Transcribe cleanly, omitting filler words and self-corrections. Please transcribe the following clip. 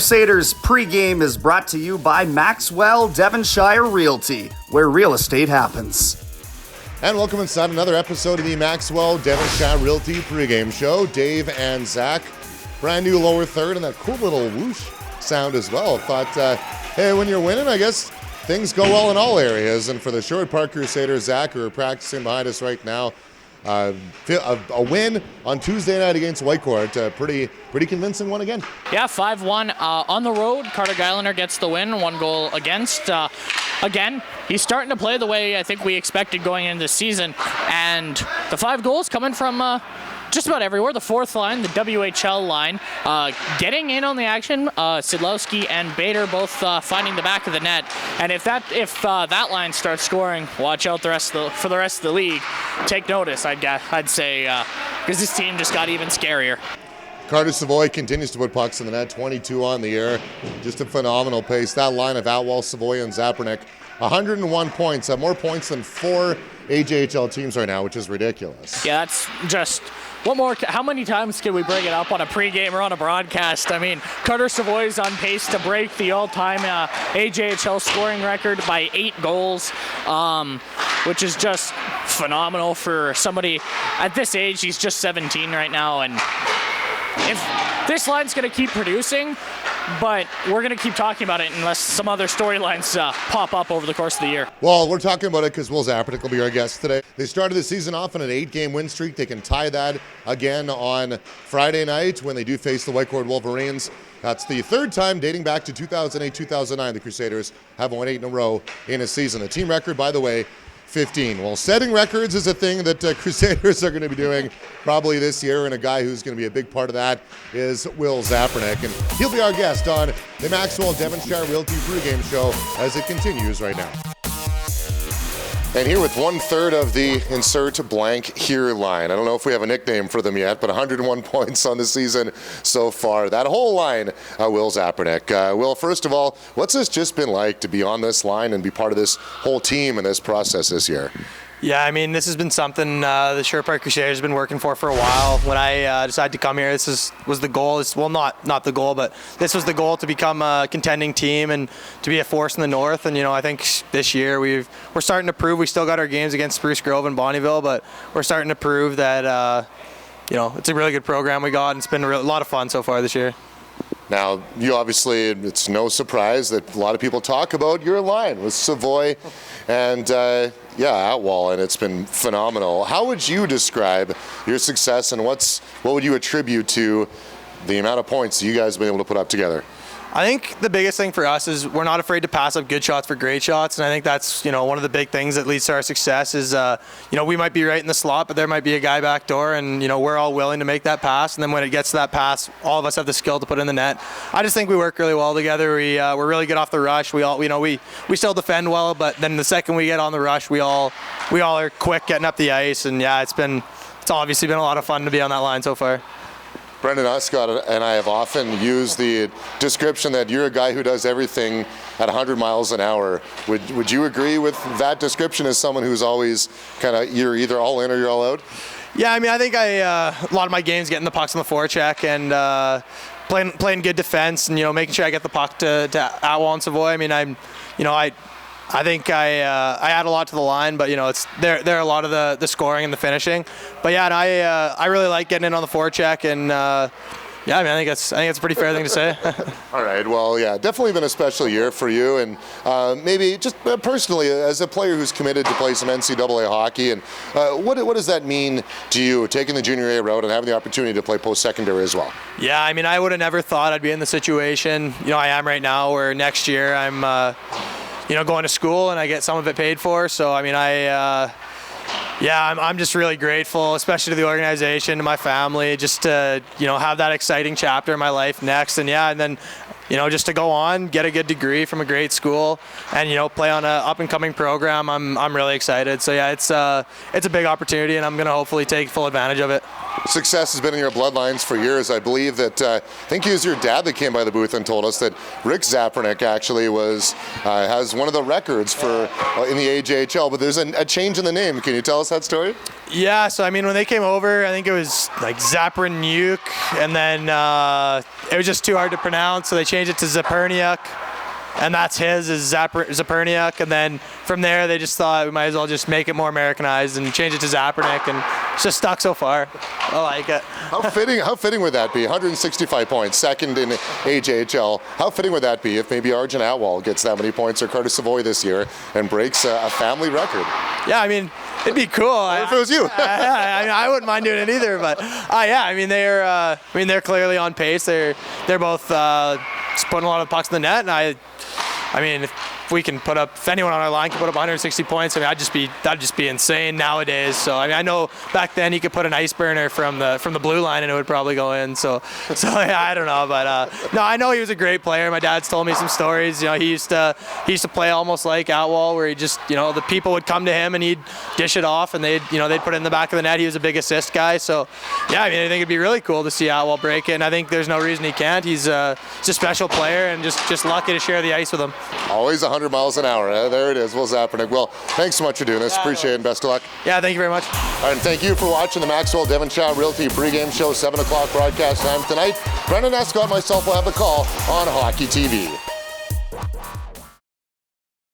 Crusaders pregame is brought to you by Maxwell Devonshire Realty, where real estate happens. And welcome inside another episode of the Maxwell Devonshire Realty pregame show. Dave and Zach, brand new lower third, and that cool little whoosh sound as well. Thought, hey, when you're winning, I guess things go well in all areas. And for the Sherwood Park Crusaders, Zach, who are practicing behind us right now, a win on Tuesday night against Whitecourt. Pretty convincing one again. Yeah, 5-1 on the road. Carter Geiliner gets the win, 1 goal against. Again, he's starting to play the way I think we expected going into this season. And the 5 goals coming from just about everywhere. The fourth line, the WHL line, getting in on the action. Sidlowski and Bader both finding the back of the net. And if that line starts scoring, watch out for the rest of the league. Take notice, I'd say, because this team just got even scarier. Carter Savoy continues to put pucks in the net, 22 on the year. Just a phenomenal pace. That line of Atwell, Savoy, and Zapernik, 101 points, more points than 4 AJHL teams right now, which is ridiculous. Yeah, that's just... What more? How many times can we bring it up on a pregame or on a broadcast? I mean, Carter Savoy is on pace to break the all-time AJHL scoring record by 8 goals, which is just phenomenal for somebody at this age. He's just 17 right now, and if this line's going to keep producing, but we're going to keep talking about it unless some other storylines pop up over the course of the year. Well, we're talking about it because Will Zapernik will be our guest today. They started the season off on an 8-game win streak. They can tie that again on Friday night when they do face the Whitecourt Wolverines. That's the 3rd time dating back to 2008-2009 the Crusaders have won 8 in a row in a season. The team record, by the way, 15. Well, setting records is a thing that Crusaders are going to be doing probably this year, and a guy who's going to be a big part of that is Will Zapernik, and he'll be our guest on the Maxwell Devonshire Realty pregame show as it continues right now. And here with 1/3 of the insert blank here line. I don't know if we have a nickname for them yet, but 101 points on the season so far. That whole line, Will Zapernik. Will, first of all, what's this just been like to be on this line and be part of this whole team and this process this year? Yeah, I mean, this has been something the Sherwood Park Crusaders have been working for a while. When I decided to come here, this was the goal. Well, not the goal, but this was the goal, to become a contending team and to be a force in the North. And, I think this year we're starting to prove. We still got our games against Spruce Grove and Bonnyville, but we're starting to prove that, it's a really good program we got, and it's been a lot of fun so far this year. Now, you obviously, it's no surprise that a lot of people talk about your line with Savoy and, Atwell, and it's been phenomenal. How would you describe your success, and what would you attribute to the amount of points you guys have been able to put up together? I think the biggest thing for us is we're not afraid to pass up good shots for great shots, and I think that's one of the big things that leads to our success is we might be right in the slot, but there might be a guy back door, and we're all willing to make that pass, and then when it gets to that pass, all of us have the skill to put in the net. I just think we work really well together. We're really good off the rush. We all we still defend well, but then the second we get on the rush, we all are quick getting up the ice, and it's obviously been a lot of fun to be on that line so far. Brendan Uscott and I have often used the description that you're a guy who does everything at 100 miles an hour. Would you agree with that description as someone who's always you're either all in or you're all out? Yeah, I mean, I think a lot of my games getting the pucks on the forecheck and playing good defense and making sure I get the puck to Atwell and Savoy. I mean, I think I add a lot to the line, but it's there a lot of the scoring and the finishing. But yeah, and I really like getting in on the forecheck, and I think it's a pretty fair thing to say. All right, well, yeah, definitely been a special year for you, and maybe just personally, as a player who's committed to play some NCAA hockey, and what does that mean to you, taking the junior A route and having the opportunity to play post-secondary as well? Yeah, I mean, I would have never thought I'd be in the situation I am right now, where next year I'm going to school and I get some of it paid for. So, I mean, I'm just really grateful, especially to the organization, to my family, just to, have that exciting chapter in my life next. And then, just to go on, get a good degree from a great school and, play on an up and coming program. I'm really excited. So yeah, it's a big opportunity, and I'm going to hopefully take full advantage of it. Success has been in your bloodlines for years. I believe that, I think it was your dad that came by the booth and told us that Rick Zapernick actually has one of the records for in the AJHL, but there's a change in the name. Can you tell us that story? Yeah, so I mean, when they came over, I think it was like Zaperniuk, and then it was just too hard to pronounce, so they changed it to Zaperniuk. And that's his, is Zaperniuk. And then from there, they just thought we might as well just make it more Americanized and change it to Zapernick, and it's just stuck so far. I like it. How fitting would that be? 165 points, second in AJHL. How fitting would that be if maybe Arjun Atwal gets that many points, or Carter Savoy this year, and breaks a family record? Yeah, I mean, it'd be cool. If it was you. I wouldn't mind doing it either, but yeah, I mean, they're clearly on pace. They're both just putting a lot of pucks in the net, and I mean, if anyone on our line could put up 160 points, I mean, that'd just be insane nowadays. So I mean, I know back then he could put an ice burner from the blue line and it would probably go in. So yeah, I don't know, but no, I know he was a great player. My dad's told me some stories. You know, he used to play almost like Atwal, where he just, you know, the people would come to him and he'd dish it off, and they'd put it in the back of the net. He was a big assist guy. So yeah, I mean, I think it'd be really cool to see Atwal break it, and I think there's no reason he can't. He's a special player, and just lucky to share the ice with him. Always 100 miles an hour. There it is, Will Zapernick. Well, thanks so much for doing this. Appreciate it, and best of luck. Yeah, thank you very much. All right, and thank you for watching the Maxwell Devonshire Realty pregame show, 7 o'clock broadcast time tonight. Brendan Escott and myself will have the call on Hockey TV.